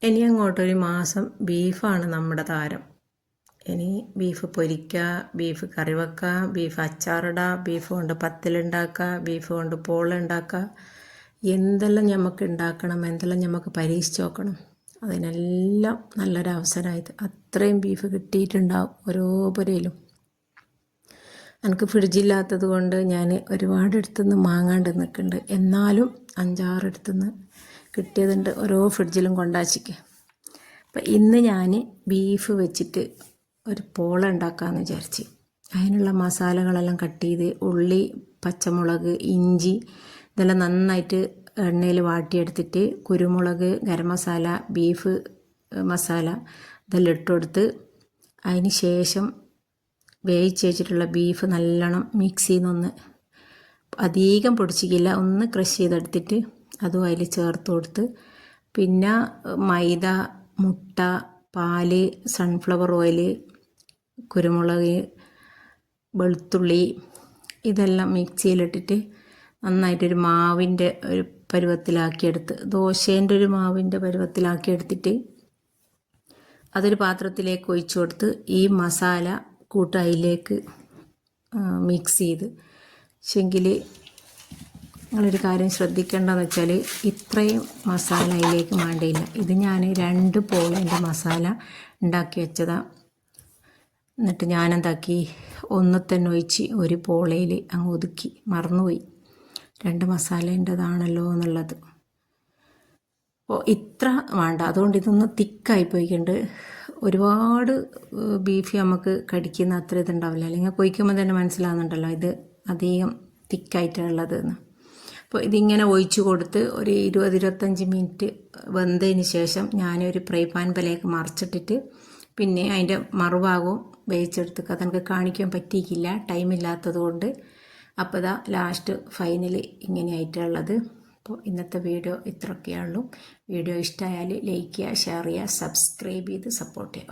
ഇനി അങ്ങോട്ടൊരു മാസം ബീഫാണ് നമ്മുടെ താരം. ഇനി ബീഫ് പൊരിക്കുക, ബീഫ് കറി വെക്കുക, ബീഫ് അച്ചാറിടുക, ബീഫ് കൊണ്ട് പത്തലുണ്ടാക്കുക, ബീഫ് കൊണ്ട് പോളുണ്ടാക്കുക. എന്തെല്ലാം നമുക്ക് ഉണ്ടാക്കണം, എന്തെല്ലാം നമുക്ക് പരീക്ഷിച്ച് നോക്കണം. അതിനെല്ലാം നല്ലൊരവസരമായത്. അത്രയും ബീഫ് കിട്ടിയിട്ടുണ്ടാവും ഓരോ പുരയിലും. എനിക്ക് ഫ്രിഡ്ജില്ലാത്തത് കൊണ്ട് ഞാൻ ഒരുപാട് അടുത്തുനിന്ന് വാങ്ങാണ്ട് നിൽക്കുന്നുണ്ട്. എന്നാലും 5-6 അടുത്തുനിന്ന് കിട്ടിയതുണ്ട്. ഓരോ ഫ്രിഡ്ജിലും കൊണ്ടാച്ചിക്ക്. അപ്പം ഇന്ന് ഞാൻ ബീഫ് വെച്ചിട്ട് ഒരു പോള ഉണ്ടാക്കാമെന്ന് വിചാരിച്ച്. അതിനുള്ള മസാലകളെല്ലാം കട്ട് ചെയ്ത് ഉള്ളി, പച്ചമുളക്, ഇഞ്ചി ഇതെല്ലാം നന്നായിട്ട് എണ്ണയിൽ വാട്ടിയെടുത്തിട്ട് കുരുമുളക്, ഗരം മസാല, ബീഫ് മസാല ഇതെല്ലാം ഇട്ട് കൊടുത്ത് അതിന് ശേഷം വേവിച്ച് വെച്ചിട്ടുള്ള ബീഫ് നല്ലോണം മിക്സിയിൽ നിന്നൊന്ന് അധികം പൊടിച്ചിക്കില്ല, ഒന്ന് ക്രഷ് ചെയ്തെടുത്തിട്ട് അതും അതിൽ ചേർത്ത് കൊടുത്ത് പിന്നെ മൈദ, മുട്ട, പാല്, സൺഫ്ലവർ ഓയിൽ, കുരുമുളക്, വെളുത്തുള്ളി ഇതെല്ലാം മിക്സിയിലിട്ടിട്ട് നന്നായിട്ടൊരു മാവിൻ്റെ ഒരു പരുവത്തിലാക്കിയെടുത്ത്, ദോശേൻ്റെ ഒരു മാവിൻ്റെ പരുവത്തിലാക്കിയെടുത്തിട്ട് അതൊരു പാത്രത്തിലേക്ക് ഒഴിച്ചു കൊടുത്ത് ഈ മസാല കൂട്ട് അതിലേക്ക് മിക്സ് ചെയ്ത്. പക്ഷെങ്കിൽ നിങ്ങളൊരു കാര്യം ശ്രദ്ധിക്കേണ്ടതെന്ന് വെച്ചാൽ ഇത്രയും മസാല അതിലേക്ക് വേണ്ടിയില്ല. ഇത് ഞാൻ 2 പോളിൻ്റെ മസാല ഉണ്ടാക്കി വെച്ചതാണ്. എന്നിട്ട് ഞാനെന്താക്കി, ഒന്ന് തന്നെ ഒഴിച്ച് ഒരു പോളയിൽ അങ്ങ് ഒതുക്കി, മറന്നുപോയി 2 മസാലേൻ്റെതാണല്ലോ എന്നുള്ളത്. അപ്പോൾ ഇത്ര വേണ്ട, അതുകൊണ്ട് ഇതൊന്ന് തിക്കായി പോയിട്ടുണ്ട്. ഒരുപാട് ബീഫ് നമുക്ക് കടിക്കുന്ന അത്ര ഇതുണ്ടാവില്ല, അല്ലെങ്കിൽ കൊയ്ക്കുമ്പോൾ തന്നെ മനസ്സിലാകുന്നുണ്ടല്ലോ ഇത് അധികം തിക്കായിട്ടുള്ളത് എന്ന്. അപ്പോൾ ഇതിങ്ങനെ ഒഴിച്ചു കൊടുത്ത് ഒരു 20-25 മിനിറ്റ് വെന്തതിന് ശേഷം ഞാനൊരു ഫ്രൈ പാൻ പലേക്ക് മറിച്ചിട്ടിട്ട് പിന്നെ അതിൻ്റെ മറുഭാഗവും വേവിച്ചെടുത്ത് അതെനിക്ക് കാണിക്കാൻ പറ്റിയിട്ടില്ല, ടൈമില്ലാത്തത് കൊണ്ട്. അപ്പോൾ ഇതാ ലാസ്റ്റ് ഫൈനൽ ഇങ്ങനെയായിട്ടുള്ളത്. അപ്പോൾ ഇന്നത്തെ വീഡിയോ ഇത്രയൊക്കെയുള്ളൂ. വീഡിയോ ഇഷ്ടമായാൽ ലൈക്ക് ചെയ്യുക, ഷെയർ ചെയ്യുക, സബ്സ്ക്രൈബ് ചെയ്ത് സപ്പോർട്ട് ചെയ്യുക.